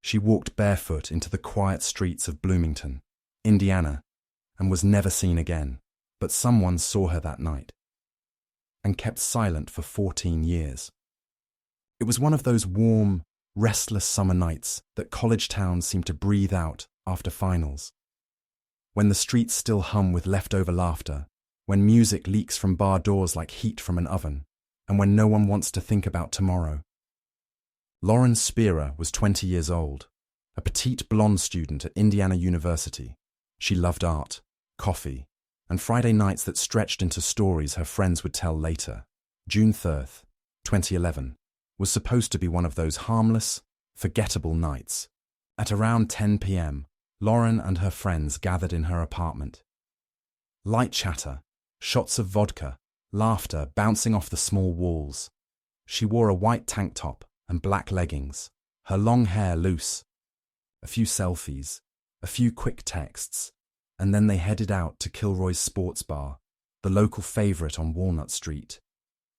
She walked barefoot into the quiet streets of Bloomington, Indiana, and was never seen again, but someone saw her that night and kept silent for 14 years. It was one of those warm, restless summer nights that college towns seem to breathe out after finals. When the streets still hum with leftover laughter, when music leaks from bar doors like heat from an oven, and when no one wants to think about tomorrow. Lauren Spierer was 20 years old, a petite blonde student at Indiana University. She loved art, coffee, and Friday nights that stretched into stories her friends would tell later. June 3rd, 2011, was supposed to be one of those harmless, forgettable nights. At around 10 p.m., Lauren and her friends gathered in her apartment. Light chatter, shots of vodka, laughter bouncing off the small walls. She wore a white tank top and black leggings, her long hair loose. A few selfies, a few quick texts, and then they headed out to Kilroy's Sports Bar, the local favorite on Walnut Street.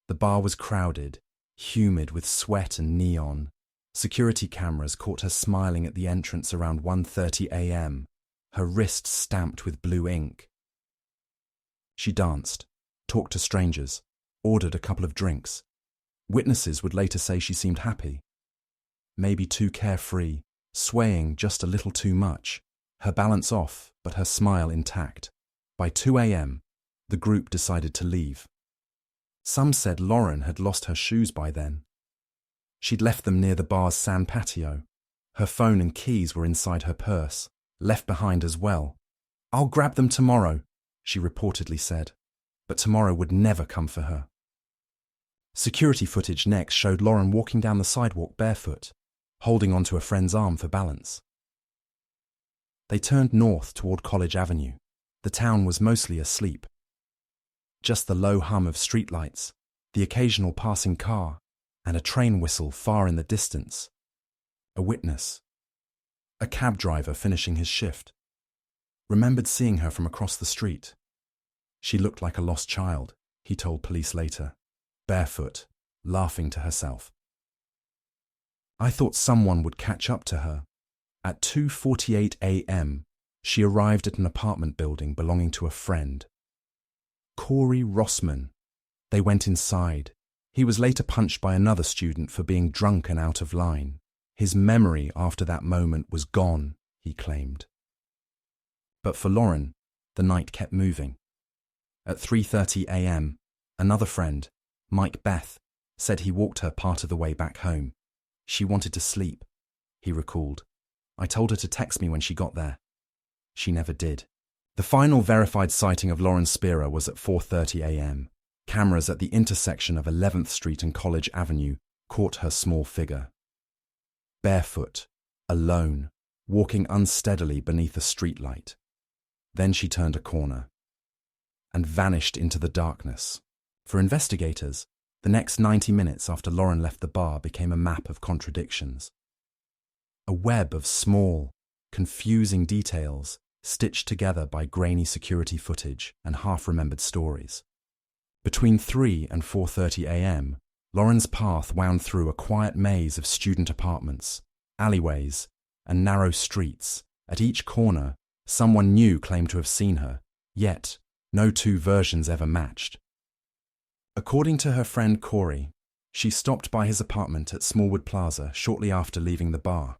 The bar was crowded, humid with sweat and neon. Security cameras caught her smiling at the entrance around 1:30 a.m., her wrists stamped with blue ink. She danced, talked to strangers, ordered a couple of drinks. Witnesses would later say she seemed happy. Maybe too carefree, swaying just a little too much, her balance off but her smile intact. By 2 a.m., the group decided to leave. Some said Lauren had lost her shoes by then. She'd left them near the bar's sand patio. Her phone and keys were inside her purse, left behind as well. "I'll grab them tomorrow," she reportedly said, but tomorrow would never come for her. Security footage next showed Lauren walking down the sidewalk barefoot, holding onto a friend's arm for balance. They turned north toward College Avenue. The town was mostly asleep. Just the low hum of streetlights, the occasional passing car, and a train whistle far in the distance. A witness, a cab driver finishing his shift, remembered seeing her from across the street. She looked like a lost child, he told police later, barefoot, laughing to herself. "I thought someone would catch up to her." At 2:48 a.m., she arrived at an apartment building belonging to a friend. Corey Rossman. They went inside. He was later punched by another student for being drunk and out of line. His memory after that moment was gone, he claimed. But for Lauren, the night kept moving. At 3:30 a.m., another friend, Mike Beth, said he walked her part of the way back home. "She wanted to sleep," he recalled. "I told her to text me when she got there. She never did." The final verified sighting of Lauren Spierer was at 4:30 a.m. Cameras at the intersection of 11th Street and College Avenue caught her small figure. Barefoot, alone, walking unsteadily beneath a streetlight. Then she turned a corner and vanished into the darkness. For investigators, the next 90 minutes after Lauren left the bar became a map of contradictions. A web of small, confusing details stitched together by grainy security footage and half-remembered stories. Between 3 and 4:30 a.m., Lauren's path wound through a quiet maze of student apartments, alleyways, and narrow streets. At each corner, someone new claimed to have seen her, yet no two versions ever matched. According to her friend Corey, she stopped by his apartment at Smallwood Plaza shortly after leaving the bar.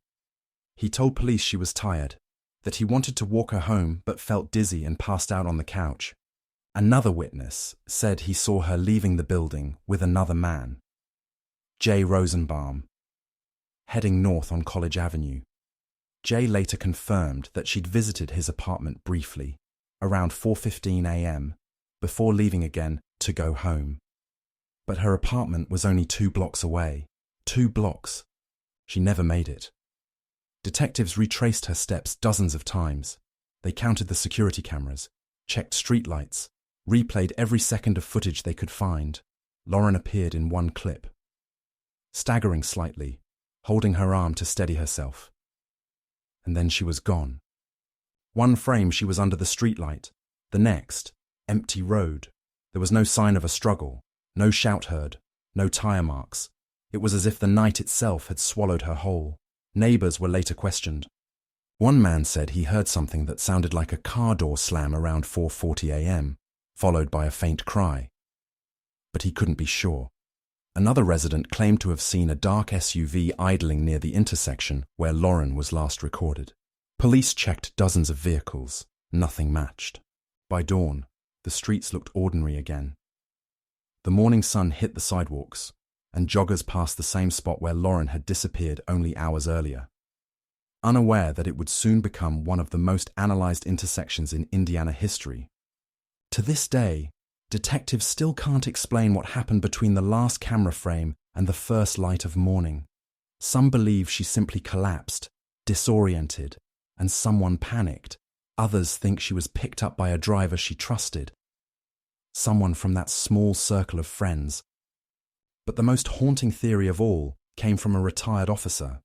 He told police she was tired, that he wanted to walk her home but felt dizzy and passed out on the couch. Another witness said he saw her leaving the building with another man, Jay Rosenbaum, heading north on College Avenue. Jay later confirmed that she'd visited his apartment briefly, around 4:15 a.m., before leaving again to go home. But her apartment was only 2 blocks away. 2 blocks. She never made it. Detectives retraced her steps dozens of times. They counted the security cameras, checked streetlights, replayed every second of footage they could find. Lauren appeared in one clip, staggering slightly, holding her arm to steady herself. And then she was gone. One frame she was under the streetlight, the next, empty road. There was no sign of a struggle, no shout heard, no tire marks. It was as if the night itself had swallowed her whole. Neighbors were later questioned. One man said he heard something that sounded like a car door slam around 4:40 a.m., followed by a faint cry. But he couldn't be sure. Another resident claimed to have seen a dark SUV idling near the intersection where Lauren was last recorded. Police checked dozens of vehicles. Nothing matched. By dawn, the streets looked ordinary again. The morning sun hit the sidewalks, and joggers passed the same spot where Lauren had disappeared only hours earlier. Unaware that it would soon become one of the most analyzed intersections in Indiana history. To this day, detectives still can't explain what happened between the last camera frame and the first light of morning. Some believe she simply collapsed, disoriented, and someone panicked. Others think she was picked up by a driver she trusted. Someone from that small circle of friends. But the most haunting theory of all came from a retired officer.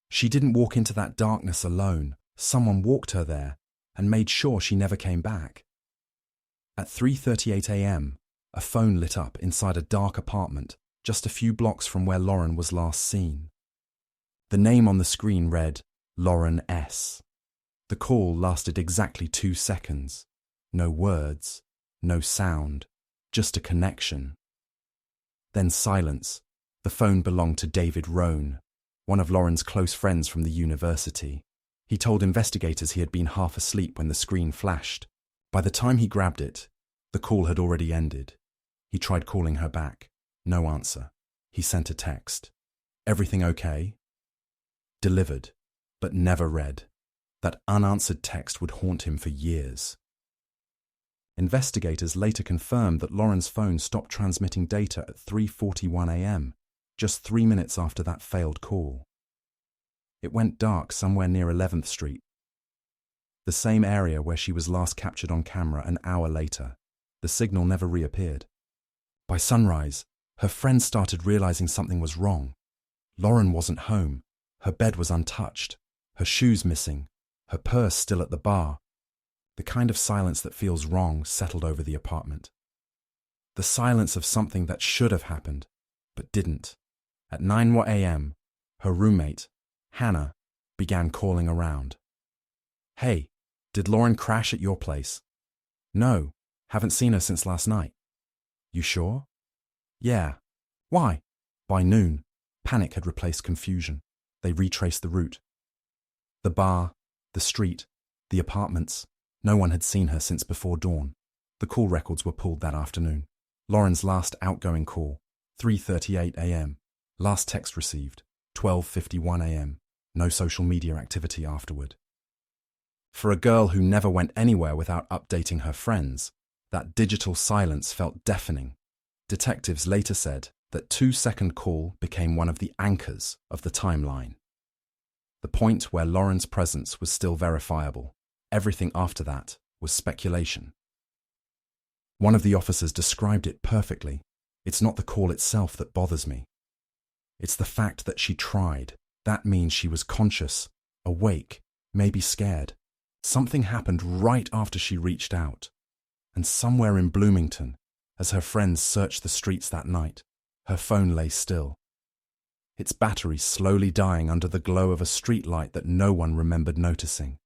She didn't walk into that darkness alone. Someone walked her there and made sure she never came back. At 3:38 a.m., a phone lit up inside a dark apartment just a few blocks from where Lauren was last seen. The name on the screen read Lauren S. The call lasted exactly 2 seconds. No words, no sound, just a connection. Then silence. The phone belonged to David Rohn, one of Lauren's close friends from the university. He told investigators he had been half asleep when the screen flashed. By the time he grabbed it, the call had already ended. He tried calling her back. No answer. He sent a text. "Everything okay?" Delivered, but never read. That unanswered text would haunt him for years. Investigators later confirmed that Lauren's phone stopped transmitting data at 3:41 a.m., just 3 minutes after that failed call. It went dark somewhere near 11th Street, the same area where she was last captured on camera an hour later. The signal never reappeared. By sunrise, her friends started realizing something was wrong. Lauren wasn't home. Her bed was untouched, her shoes missing, her purse still at the bar. The kind of silence that feels wrong settled over the apartment. The silence of something that should have happened, but didn't. At 9 a.m., her roommate, Hannah, began calling around. "Hey, did Lauren crash at your place?" "No, haven't seen her since last night." "You sure?" "Yeah." "Why?" By noon, panic had replaced confusion. They retraced the route. The bar, the street, the apartments. No one had seen her since before dawn. The call records were pulled that afternoon. Lauren's last outgoing call, 3:38 a.m. Last text received, 12:51 a.m. No social media activity afterward. For a girl who never went anywhere without updating her friends, that digital silence felt deafening. Detectives later said that 2-second call became one of the anchors of the timeline. The point where Lauren's presence was still verifiable. Everything after that was speculation. One of the officers described it perfectly. "It's not the call itself that bothers me. It's the fact that she tried. That means she was conscious, awake, maybe scared. Something happened right after she reached out. And somewhere in Bloomington, as her friends searched the streets that night, her phone lay still. Its battery slowly dying under the glow of a streetlight that no one remembered noticing."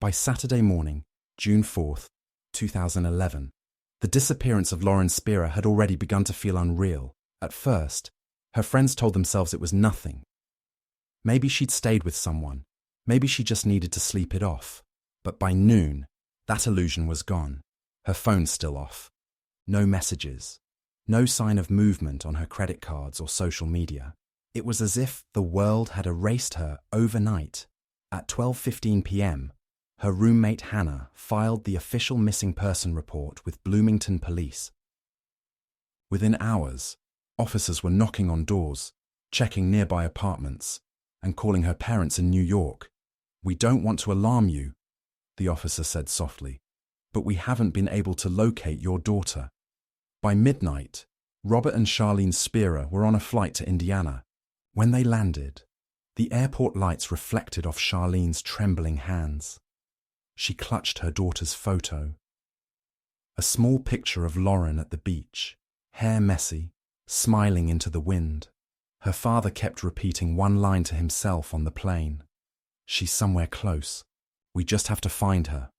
By Saturday morning, June 4th, 2011, the disappearance of Lauren Spierer had already begun to feel unreal. At first, her friends told themselves it was nothing. Maybe she'd stayed with someone. Maybe she just needed to sleep it off. But by noon, that illusion was gone. Her phone still off. No messages. No sign of movement on her credit cards or social media. It was as if the world had erased her overnight. At 12:15 p.m., her roommate Hannah filed the official missing person report with Bloomington police. Within hours, officers were knocking on doors, checking nearby apartments, and calling her parents in New York. "We don't want to alarm you," the officer said softly, "but we haven't been able to locate your daughter." By midnight, Robert and Charlene Spierer were on a flight to Indiana. When they landed, the airport lights reflected off Charlene's trembling hands. She clutched her daughter's photo. A small picture of Lauren at the beach, hair messy, smiling into the wind, Her father kept repeating one line to himself on the plane. She's somewhere close. We just have to find her.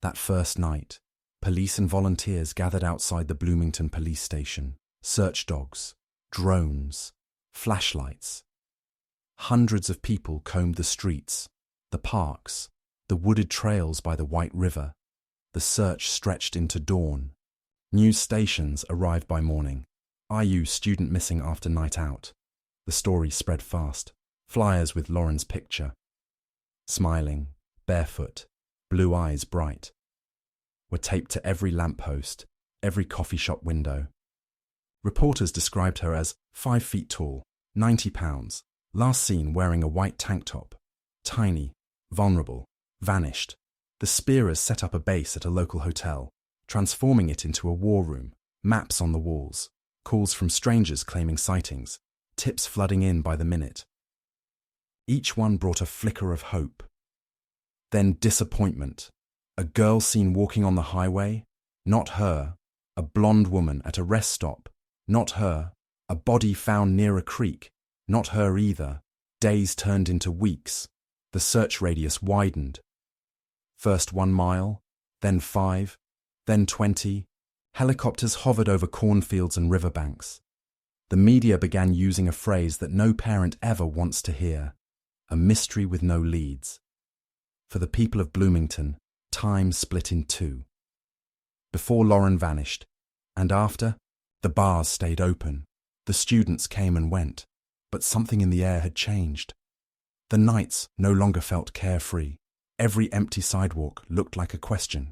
That first night, police and volunteers gathered outside the Bloomington police station. Search dogs, drones, flashlights. Hundreds of people combed the streets, the parks, the wooded trails by the White River. The search stretched into dawn. News stations arrived by morning. IU student missing after night out. The story spread fast. Flyers with Lauren's picture. Smiling, barefoot, blue eyes bright. Were taped to every lamppost, every coffee shop window. Reporters described her as 5 feet tall, 90 pounds, last seen wearing a white tank top. Tiny, vulnerable, vanished. The Spierers set up a base at a local hotel, transforming it into a war room, maps on the walls, calls from strangers claiming sightings, tips flooding in by the minute. Each one brought a flicker of hope. Then disappointment. A girl seen walking on the highway? Not her. A blonde woman at a rest stop? Not her. A body found near a creek? Not her either. Days turned into weeks. The search radius widened. First 1 mile, then 5, then 20. Helicopters hovered over cornfields and riverbanks. The media began using a phrase that no parent ever wants to hear: a mystery with no leads. For the people of Bloomington, time split in two. Before Lauren vanished, and after, the bars stayed open. The students came and went, but something in the air had changed. The nights no longer felt carefree. Every empty sidewalk looked like a question,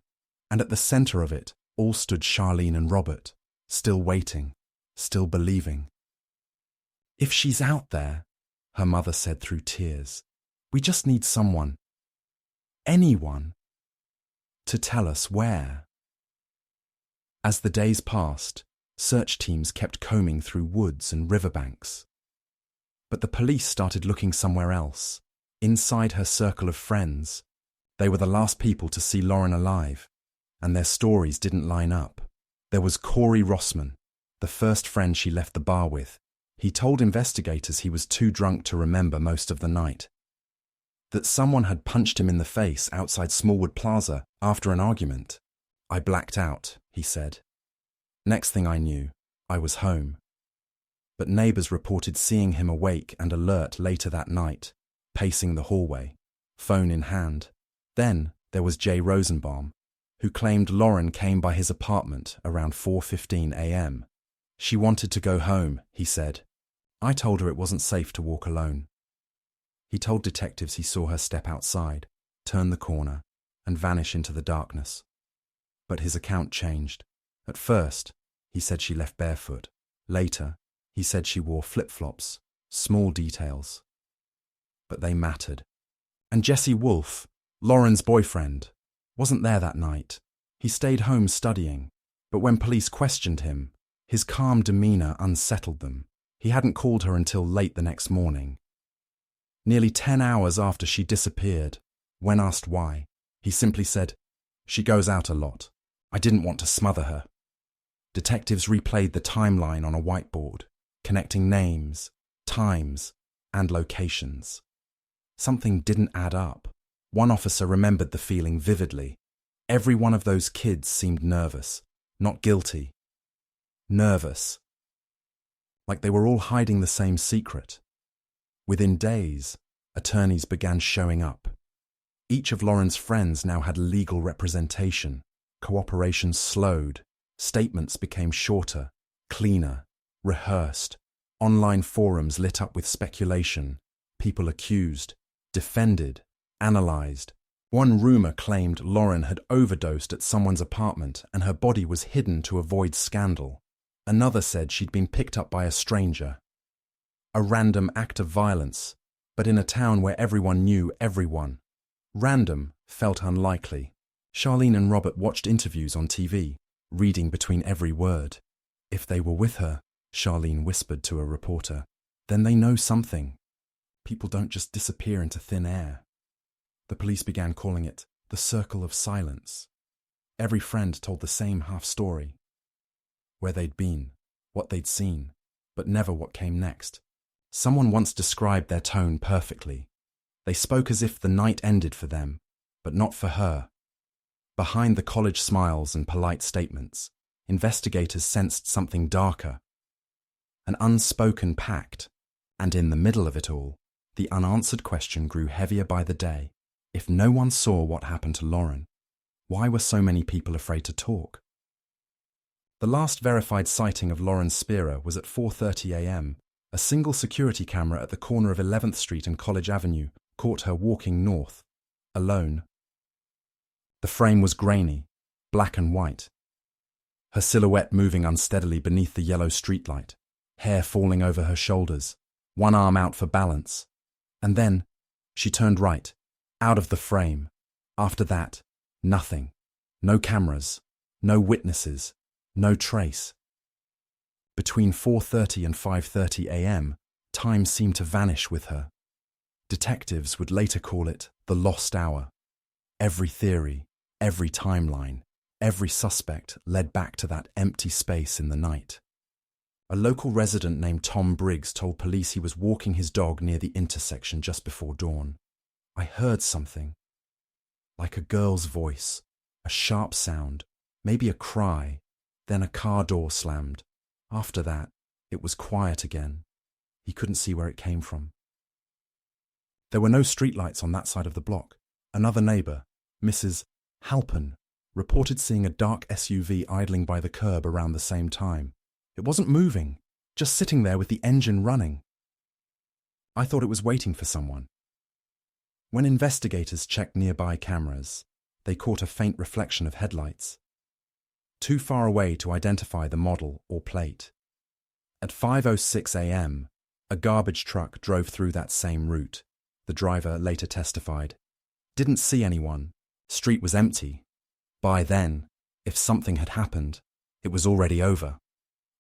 and at the center of it all stood Charlene and Robert, still waiting, still believing. "If she's out there," her mother said through tears, "we just need someone, anyone, to tell us where." As the days passed, search teams kept combing through woods and riverbanks. But the police started looking somewhere else, inside her circle of friends. They were the last people to see Lauren alive, and their stories didn't line up. There was Corey Rossman, the first friend she left the bar with. He told investigators he was too drunk to remember most of the night. That someone had punched him in the face outside Smallwood Plaza after an argument. "I blacked out," he said. "Next thing I knew, I was home." But neighbors reported seeing him awake and alert later that night, pacing the hallway, phone in hand. Then there was Jay Rosenbaum, who claimed Lauren came by his apartment around 4:15 a.m. "She wanted to go home," he said. "I told her it wasn't safe to walk alone." He told detectives he saw her step outside, turn the corner, and vanish into the darkness. But his account changed. At first, he said she left barefoot. Later, he said she wore flip-flops, small details. But they mattered. And Jesse Wolfe, Lauren's boyfriend, wasn't there that night. He stayed home studying, but when police questioned him, his calm demeanor unsettled them. He hadn't called her until late the next morning. Nearly 10 hours after she disappeared, when asked why, he simply said, "She goes out a lot. I didn't want to smother her." Detectives replayed the timeline on a whiteboard, connecting names, times, and locations. Something didn't add up. One officer remembered the feeling vividly. Every one of those kids seemed nervous, not guilty. Nervous. Like they were all hiding the same secret. Within days, attorneys began showing up. Each of Lauren's friends now had legal representation. Cooperation slowed. Statements became shorter, cleaner, rehearsed. Online forums lit up with speculation. People accused, defended, analyzed. One rumor claimed Lauren had overdosed at someone's apartment and her body was hidden to avoid scandal. Another said she'd been picked up by a stranger. A random act of violence, but in a town where everyone knew everyone. Random felt unlikely. Charlene and Robert watched interviews on TV, reading between every word. "If they were with her," Charlene whispered to a reporter, "then they know something. People don't just disappear into thin air." The police began calling it the circle of silence. Every friend told the same half story. Where they'd been, what they'd seen, but never what came next. Someone once described their tone perfectly. They spoke as if the night ended for them, but not for her. Behind the college smiles and polite statements, investigators sensed something darker. An unspoken pact, and in the middle of it all, the unanswered question grew heavier by the day. If no one saw what happened to Lauren, why were so many people afraid to talk? The last verified sighting of Lauren Spierer was at 4:30 a.m. A single security camera at the corner of 11th Street and College Avenue caught her walking north, alone. The frame was grainy, black and white. Her silhouette moving unsteadily beneath the yellow streetlight, hair falling over her shoulders, one arm out for balance. And then, she turned right, out of the frame. After that, nothing. No cameras, no witnesses, no trace. Between 4:30 and 5:30 a.m., time seemed to vanish with her. Detectives would later call it the lost hour. Every theory, every timeline, every suspect led back to that empty space in the night. A local resident named Tom Briggs told police he was walking his dog near the intersection just before dawn. I heard something. Like a girl's voice, a sharp sound, maybe a cry, then a car door slammed. After that, it was quiet again. He couldn't see where it came from. There were no streetlights on that side of the block. Another neighbour, Mrs. Halpin, reported seeing a dark SUV idling by the curb around the same time. It wasn't moving, just sitting there with the engine running. I thought it was waiting for someone. When investigators checked nearby cameras, they caught a faint reflection of headlights, too far away to identify the model or plate. At 5:06 a.m., a garbage truck drove through that same route. The driver later testified. Didn't see anyone. Street was empty. By then, if something had happened, it was already over.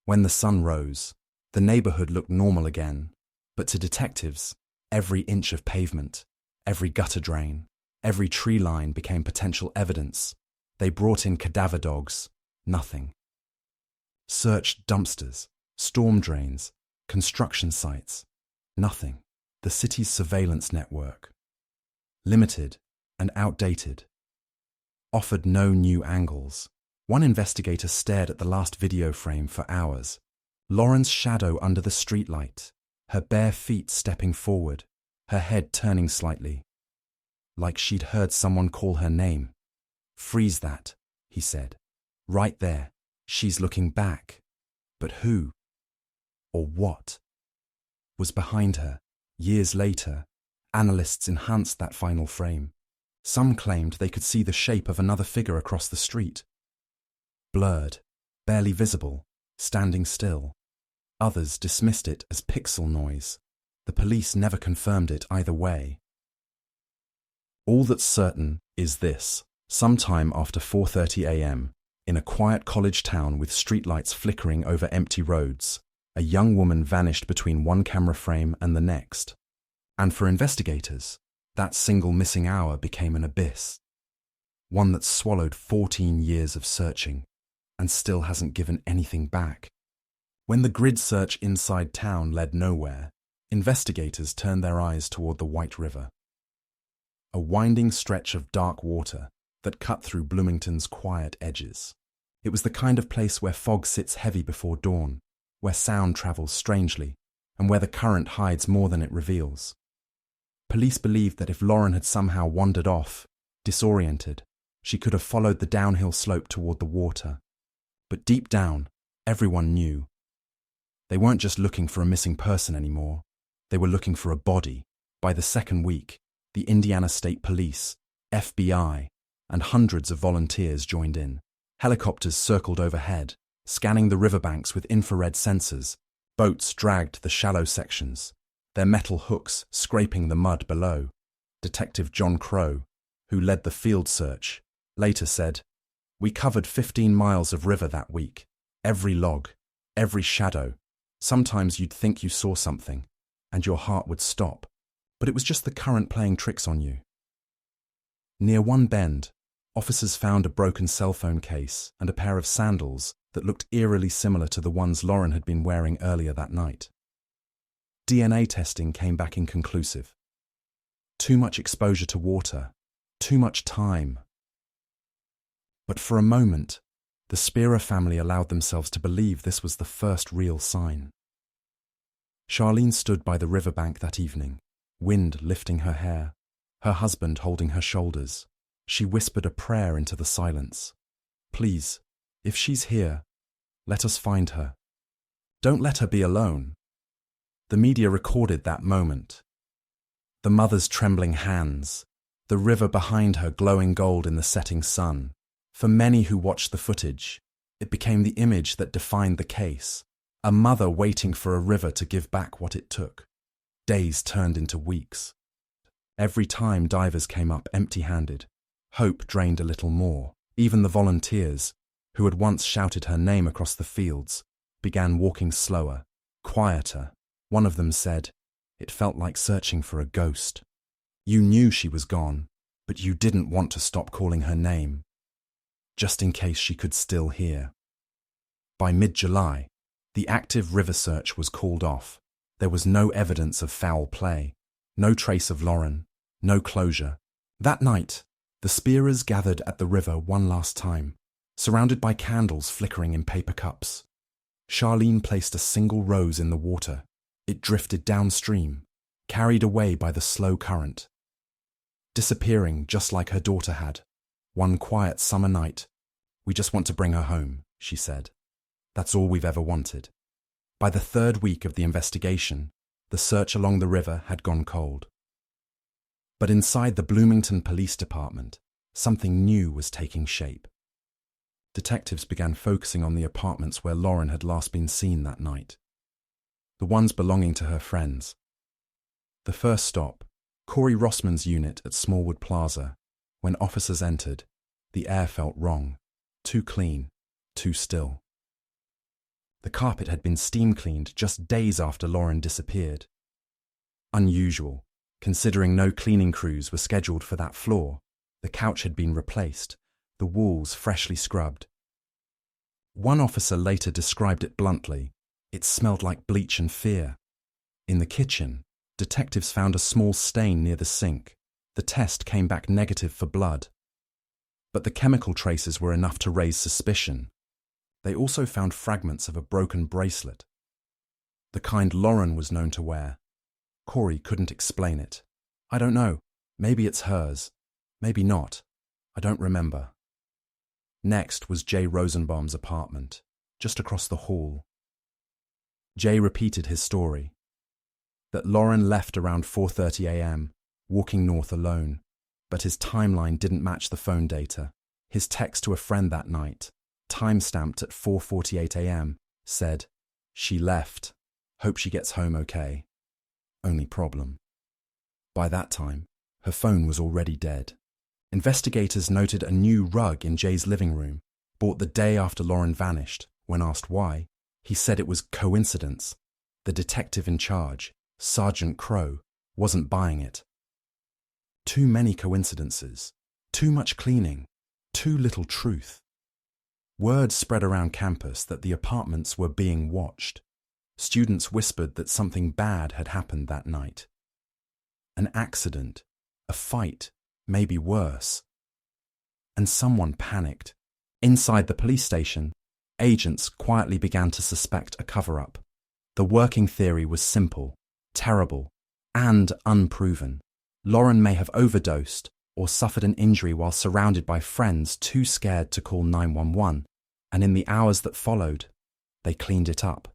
When the sun rose, the neighborhood looked normal again, but to detectives, every inch of pavement, every gutter drain, every tree line became potential evidence. They brought in cadaver dogs. Nothing. Searched dumpsters, storm drains, construction sites. Nothing. The city's surveillance network. Limited and outdated. Offered no new angles. One investigator stared at the last video frame for hours. Lauren's shadow under the streetlight, her bare feet stepping forward, her head turning slightly. Like she'd heard someone call her name. Freeze that, he said. Right there. She's looking back. But who? Or what? Was behind her? Years later, analysts enhanced that final frame. Some claimed they could see the shape of another figure across the street. Blurred, barely visible, standing still. Others dismissed it as pixel noise. The police never confirmed it either way. All that's certain is this. Sometime after 4:30 a.m., in a quiet college town with streetlights flickering over empty roads, a young woman vanished between one camera frame and the next. And for investigators, that single missing hour became an abyss. One that swallowed 14 years of searching and still hasn't given anything back. When the grid search inside town led nowhere, investigators turned their eyes toward the White River. A winding stretch of dark water that cut through Bloomington's quiet edges. It was the kind of place where fog sits heavy before dawn, where sound travels strangely, and where the current hides more than it reveals. Police believed that if Lauren had somehow wandered off, disoriented, she could have followed the downhill slope toward the water. But deep down, everyone knew. They weren't just looking for a missing person anymore. They were looking for a body. By the second week, the Indiana State Police, FBI, and hundreds of volunteers joined in. Helicopters circled overhead, scanning the riverbanks with infrared sensors. Boats dragged the shallow sections, their metal hooks scraping the mud below. Detective John Crow, who led the field search, later said, "We covered 15 miles of river that week. Every log, every shadow. Sometimes you'd think you saw something, and your heart would stop, but it was just the current playing tricks on you." Near one bend, officers found a broken cell phone case and a pair of sandals that looked eerily similar to the ones Lauren had been wearing earlier that night. DNA testing came back inconclusive. Too much exposure to water, too much time. But for a moment, the Spierer family allowed themselves to believe this was the first real sign. Charlene stood by the riverbank that evening, wind lifting her hair, her husband holding her shoulders. She whispered a prayer into the silence. Please, if she's here, let us find her. Don't let her be alone. The media recorded that moment. The mother's trembling hands, the river behind her glowing gold in the setting sun. For many who watched the footage, it became the image that defined the case. A mother waiting for a river to give back what it took. Days turned into weeks. Every time divers came up empty-handed, hope drained a little more. Even the volunteers, who had once shouted her name across the fields, began walking slower, quieter. One of them said, "It felt like searching for a ghost. You knew she was gone, but you didn't want to stop calling her name, just in case she could still hear." By mid-July, the active river search was called off. There was no evidence of foul play, no trace of Lauren, no closure. That night, the Spierers gathered at the river one last time, surrounded by candles flickering in paper cups. Charlene placed a single rose in the water. It drifted downstream, carried away by the slow current, disappearing just like her daughter had. One quiet summer night, "We just want to bring her home," she said. "That's all we've ever wanted." By the third week of the investigation, the search along the river had gone cold. But inside the Bloomington Police Department, something new was taking shape. Detectives began focusing on the apartments where Lauren had last been seen that night, the ones belonging to her friends. The first stop, Corey Rossman's unit at Smallwood Plaza. When officers entered, the air felt wrong, too clean, too still. The carpet had been steam cleaned just days after Lauren disappeared. Unusual, considering no cleaning crews were scheduled for that floor. The couch had been replaced, the walls freshly scrubbed. One officer later described it bluntly. It smelled like bleach and fear. In the kitchen, detectives found a small stain near the sink. The test came back negative for blood. But the chemical traces were enough to raise suspicion. They also found fragments of a broken bracelet, the kind Lauren was known to wear. Corey couldn't explain it. "I don't know. Maybe it's hers. Maybe not. I don't remember." Next was Jay Rosenbaum's apartment, just across the hall. Jay repeated his story, that Lauren left around 4:30 a.m., walking north alone, but his timeline didn't match the phone data. His text to a friend that night, time-stamped at 4:48 a.m., said, "She left. Hope she gets home okay. Only problem." By that time, her phone was already dead. Investigators noted a new rug in Jay's living room, bought the day after Lauren vanished. When asked why, he said it was coincidence. The detective in charge, Sergeant Crow, wasn't buying it. Too many coincidences, too much cleaning, too little truth. Word spread around campus that the apartments were being watched. Students whispered that something bad had happened that night. An accident, a fight, maybe worse. And someone panicked. Inside the police station, agents quietly began to suspect a cover-up. The working theory was simple, terrible, and unproven. Lauren may have overdosed or suffered an injury while surrounded by friends too scared to call 911, and in the hours that followed, they cleaned it up.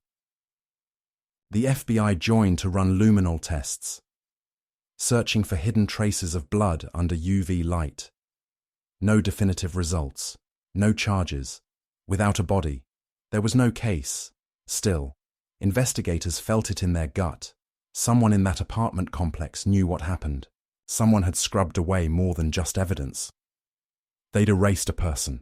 The FBI joined to run luminol tests, searching for hidden traces of blood under UV light. No definitive results, no charges. Without a body, there was no case. Still, investigators felt it in their gut. Someone in that apartment complex knew what happened. Someone had scrubbed away more than just evidence. They'd erased a person.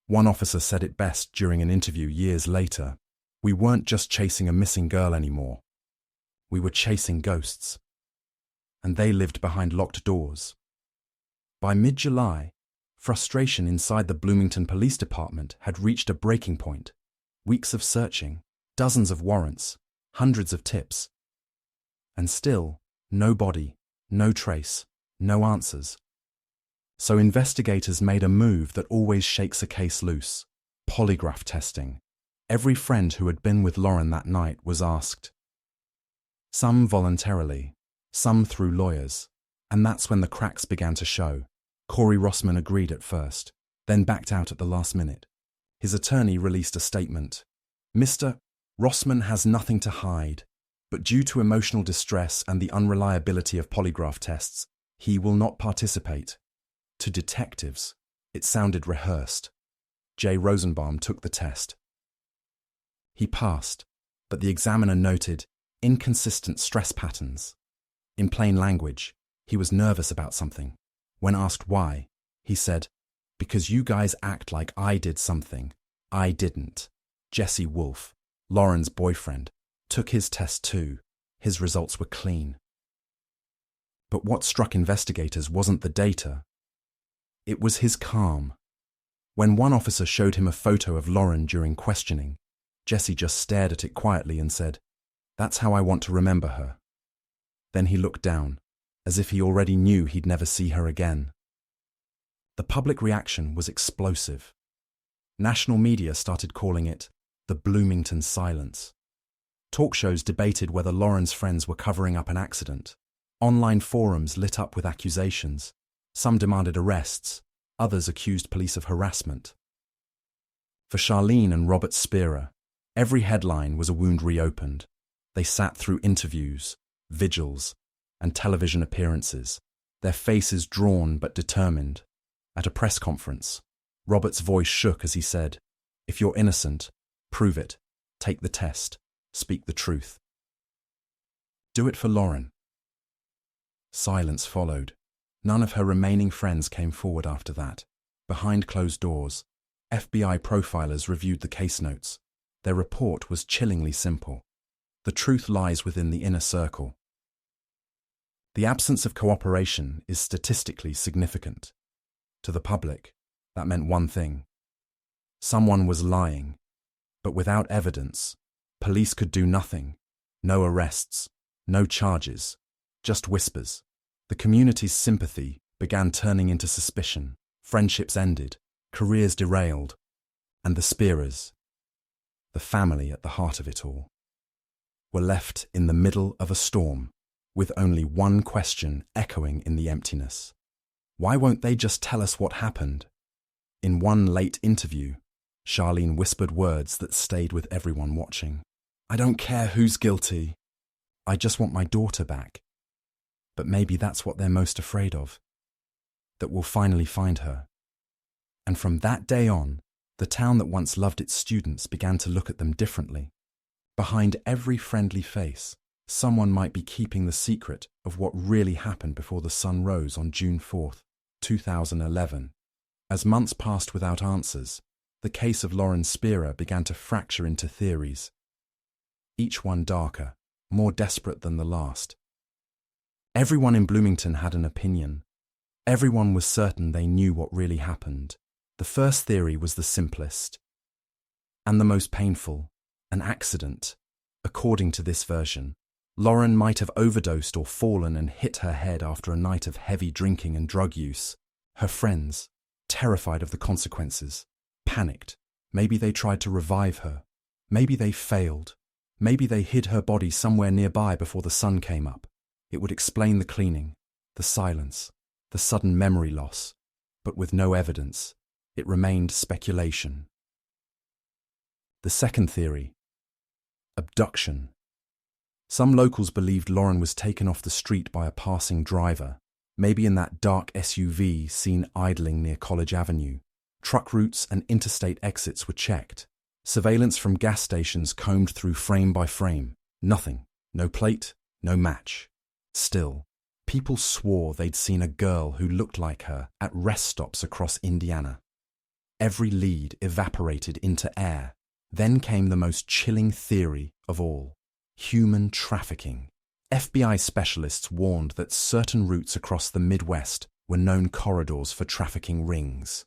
One officer said it best during an interview years later. "We weren't just chasing a missing girl anymore. We were chasing ghosts. And they lived behind locked doors." By mid-July, frustration inside the Bloomington Police Department had reached a breaking point. Weeks of searching, dozens of warrants, hundreds of tips. And still, no body, no trace, no answers. So investigators made a move that always shakes a case loose: polygraph testing. Every friend who had been with Lauren that night was asked. Some voluntarily, some through lawyers. And that's when the cracks began to show. Corey Rossman agreed at first, then backed out at the last minute. His attorney released a statement. Mr. Rossman has nothing to hide, but due to emotional distress and the unreliability of polygraph tests, he will not participate. To detectives, it sounded rehearsed. Jay Rosenbaum took the test. He passed, but the examiner noted inconsistent stress patterns. In plain language, he was nervous about something. When asked why, he said, "Because you guys act like I did something. I didn't." Jesse Wolfe, Lauren's boyfriend, took his test too. His results were clean. But what struck investigators wasn't the data. It was his calm. When one officer showed him a photo of Lauren during questioning, Jesse just stared at it quietly and said, "That's how I want to remember her." Then he looked down, as if he already knew he'd never see her again. The public reaction was explosive. National media started calling it the Bloomington silence. Talk shows debated whether Lauren's friends were covering up an accident. Online forums lit up with accusations. Some demanded arrests, others accused police of harassment. For Charlene and Robert Spierer, every headline was a wound reopened. They sat through interviews, vigils, and television appearances, their faces drawn but determined. At a press conference, Robert's voice shook as he said, "If you're innocent, prove it. Take the test. Speak the truth." Do it for Lauren. Silence followed. None of her remaining friends came forward after that. Behind closed doors, FBI profilers reviewed the case notes. Their report was chillingly simple. The truth lies within the inner circle. The absence of cooperation is statistically significant. To the public, that meant one thing. Someone was lying, but without evidence, police could do nothing. No arrests, no charges, just whispers. The community's sympathy began turning into suspicion. Friendships ended, careers derailed, and the Spierers, the family at the heart of it all, were left in the middle of a storm with only one question echoing in the emptiness. Why won't they just tell us what happened? In one late interview, Charlene whispered words that stayed with everyone watching. "I don't care who's guilty. I just want my daughter back." But maybe that's what they're most afraid of, that we'll finally find her. And from that day on, the town that once loved its students began to look at them differently. Behind every friendly face, someone might be keeping the secret of what really happened before the sun rose on June 4th, 2011. As months passed without answers, the case of Lauren Spierer began to fracture into theories. Each one darker, more desperate than the last. Everyone in Bloomington had an opinion. Everyone was certain they knew what really happened. The first theory was the simplest and the most painful: an accident. According to this version, Lauren might have overdosed or fallen and hit her head after a night of heavy drinking and drug use. Her friends, terrified of the consequences, panicked. Maybe they tried to revive her. Maybe they failed. Maybe they hid her body somewhere nearby before the sun came up. It would explain the cleaning, the silence, the sudden memory loss. But with no evidence, it remained speculation. The second theory: abduction. Some locals believed Lauren was taken off the street by a passing driver, maybe in that dark SUV seen idling near College Avenue. Truck routes and interstate exits were checked. Surveillance from gas stations combed through frame by frame. Nothing. No plate, no match. Still, people swore they'd seen a girl who looked like her at rest stops across Indiana. Every lead evaporated into air. Then came the most chilling theory of all: human trafficking. FBI specialists warned that certain routes across the Midwest were known corridors for trafficking rings.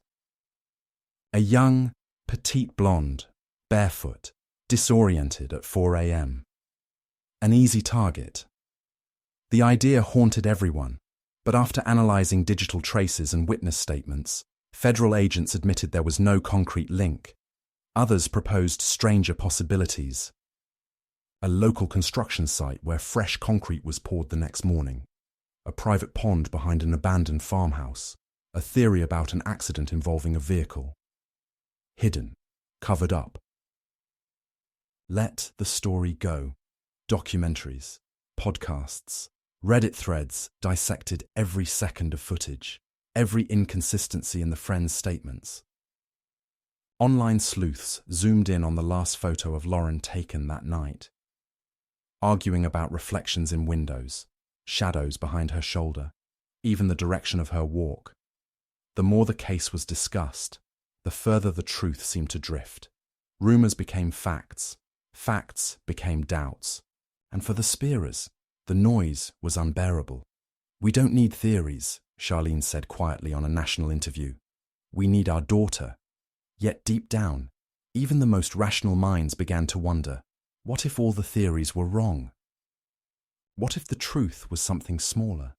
A young, petite blonde, barefoot, disoriented at 4 a.m. An easy target. The idea haunted everyone, but after analyzing digital traces and witness statements, federal agents admitted there was no concrete link. Others proposed stranger possibilities. A local construction site where fresh concrete was poured the next morning, a private pond behind an abandoned farmhouse, a theory about an accident involving a vehicle. Hidden, covered up. Let the story go. Documentaries, podcasts, Reddit threads dissected every second of footage, every inconsistency in the friends' statements. Online sleuths zoomed in on the last photo of Lauren taken that night, arguing about reflections in windows, shadows behind her shoulder, even the direction of her walk. The more the case was discussed, the further the truth seemed to drift. Rumors became facts, facts became doubts, and for the Spierers, the noise was unbearable. "We don't need theories," Charlene said quietly on a national interview. "We need our daughter." Yet deep down, even the most rational minds began to wonder, what if all the theories were wrong? What if the truth was something smaller?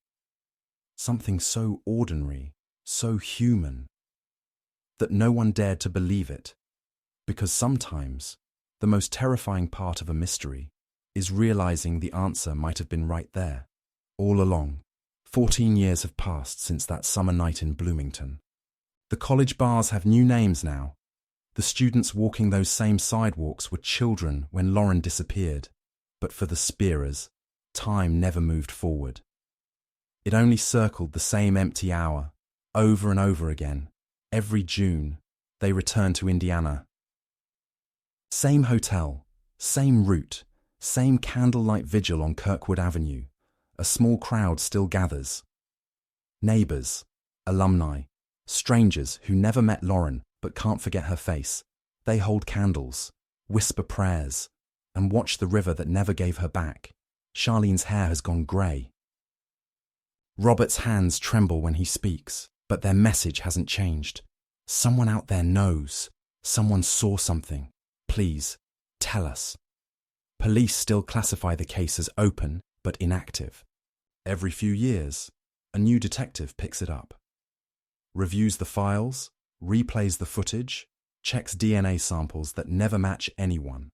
Something so ordinary, so human, that no one dared to believe it? Because sometimes, the most terrifying part of a mystery is realizing the answer might have been right there, all along. 14 years have passed since that summer night in Bloomington. The college bars have new names now. The students walking those same sidewalks were children when Lauren disappeared. But for the Spierers, time never moved forward. It only circled the same empty hour, over and over again. Every June, they returned to Indiana. Same hotel, same route, same candlelight vigil on Kirkwood Avenue. A small crowd still gathers. Neighbors, alumni, strangers who never met Lauren but can't forget her face. They hold candles, whisper prayers, and watch the river that never gave her back. Charlene's hair has gone grey. Robert's hands tremble when he speaks, but their message hasn't changed. Someone out there knows. Someone saw something. Please, tell us. Police still classify the case as open but inactive. Every few years, a new detective picks it up, reviews the files, replays the footage, checks DNA samples that never match anyone.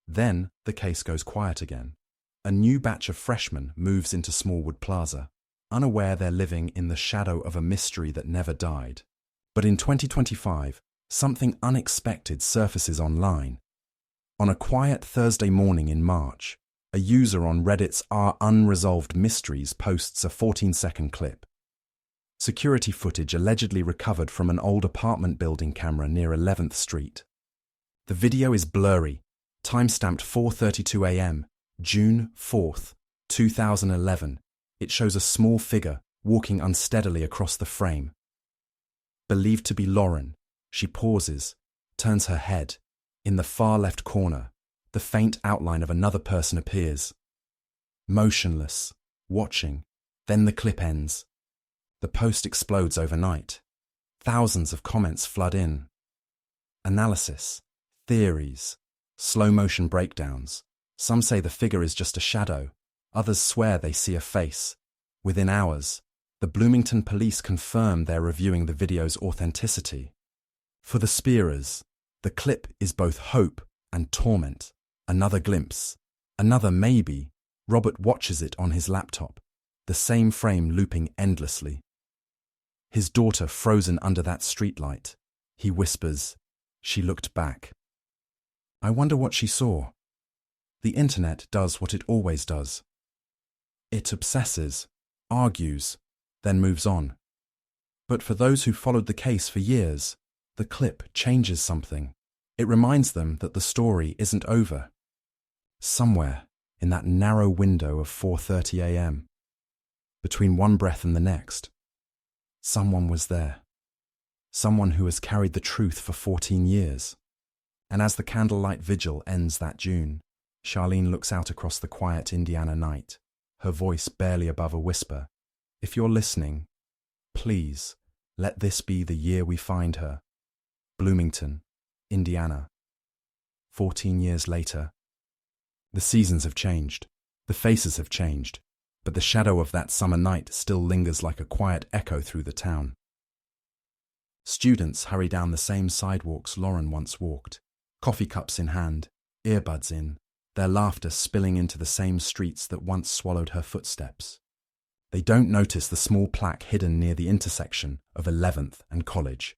Then the case goes quiet again. A new batch of freshmen moves into Smallwood Plaza, unaware they're living in the shadow of a mystery that never died. But in 2025, something unexpected surfaces online. On a quiet Thursday morning in March, a user on Reddit's Our Unresolved Mysteries posts a 14-second clip. Security footage allegedly recovered from an old apartment building camera near 11th Street. The video is blurry, timestamped 4:32 a.m., June 4th, 2011. It shows a small figure walking unsteadily across the frame. Believed to be Lauren, she pauses, turns her head. In the far left corner, the faint outline of another person appears. Motionless, watching, then the clip ends. The post explodes overnight. Thousands of comments flood in. Analysis, theories, slow-motion breakdowns. Some say the figure is just a shadow. Others swear they see a face. Within hours, the Bloomington police confirm they're reviewing the video's authenticity. For the Spierers, the clip is both hope and torment. Another glimpse, another maybe. Robert watches it on his laptop, the same frame looping endlessly. His daughter frozen under that streetlight. He whispers, "She looked back." I wonder what she saw. The internet does what it always does. It obsesses, argues, then moves on. But for those who followed the case for years, the clip changes something. It reminds them that the story isn't over. Somewhere in that narrow window of 4:30 a.m., between one breath and the next, someone was there. Someone who has carried the truth for 14 years. And as the candlelight vigil ends that June, Charlene looks out across the quiet Indiana night, her voice barely above a whisper. If you're listening, please let this be the year we find her. Bloomington, Indiana. 14 years later. The seasons have changed. The faces have changed. but the shadow of that summer night still lingers like a quiet echo through the town. Students hurry down the same sidewalks Lauren once walked, coffee cups in hand, earbuds in, their laughter spilling into the same streets that once swallowed her footsteps. They don't notice the small plaque hidden near the intersection of 11th and College.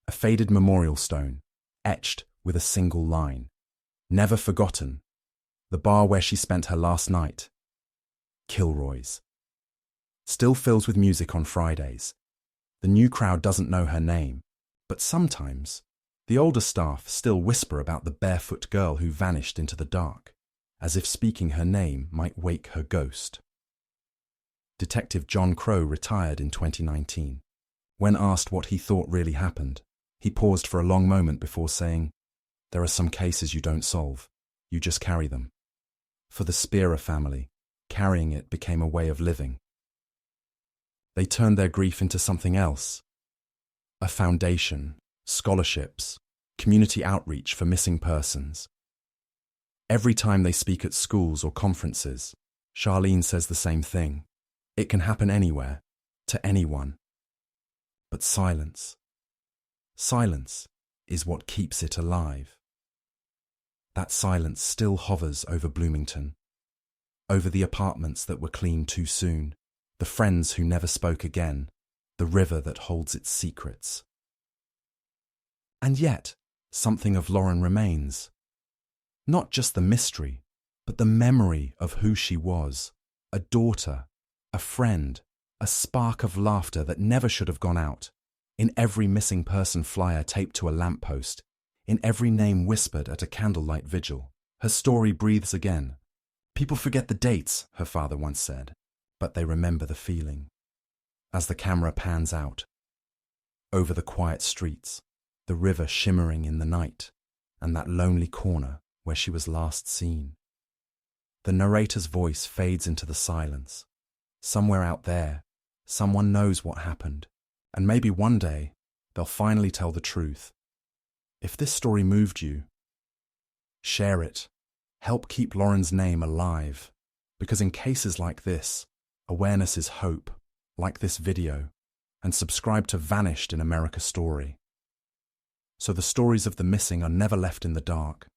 A faded memorial stone, etched with a single line. Never forgotten. The bar where she spent her last night. Kilroy's. Still fills with music on Fridays. The new crowd doesn't know her name, but sometimes the older staff still whisper about the barefoot girl who vanished into the dark, as if speaking her name might wake her ghost. Detective John Crow retired in 2019. When asked what he thought really happened, he paused for a long moment before saying, "There are some cases you don't solve, you just carry them." For the Spierer family, carrying it became a way of living. They turned their grief into something else. A foundation, scholarships, community outreach for missing persons. Every time they speak at schools or conferences, Charlene says the same thing. It can happen anywhere, to anyone. But silence. Silence is what keeps it alive. That silence still hovers over Bloomington, over the apartments that were cleaned too soon, the friends who never spoke again, the river that holds its secrets. And yet, something of Lauren remains. Not just the mystery, but the memory of who she was, a daughter, a friend, a spark of laughter that never should have gone out, in every missing person flyer taped to a lamppost, in every name whispered at a candlelight vigil. Her story breathes again. People forget the dates, her father once said, but they remember the feeling. As the camera pans out, over the quiet streets, the river shimmering in the night, and that lonely corner where she was last seen. The narrator's voice fades into the silence. Somewhere out there, someone knows what happened, and maybe one day they'll finally tell the truth. If this story moved you, share it. Help keep Lauren's name alive, because in cases like this, awareness is hope, like this video, and subscribe to Vanished in America Story. So the stories of the missing are never left in the dark.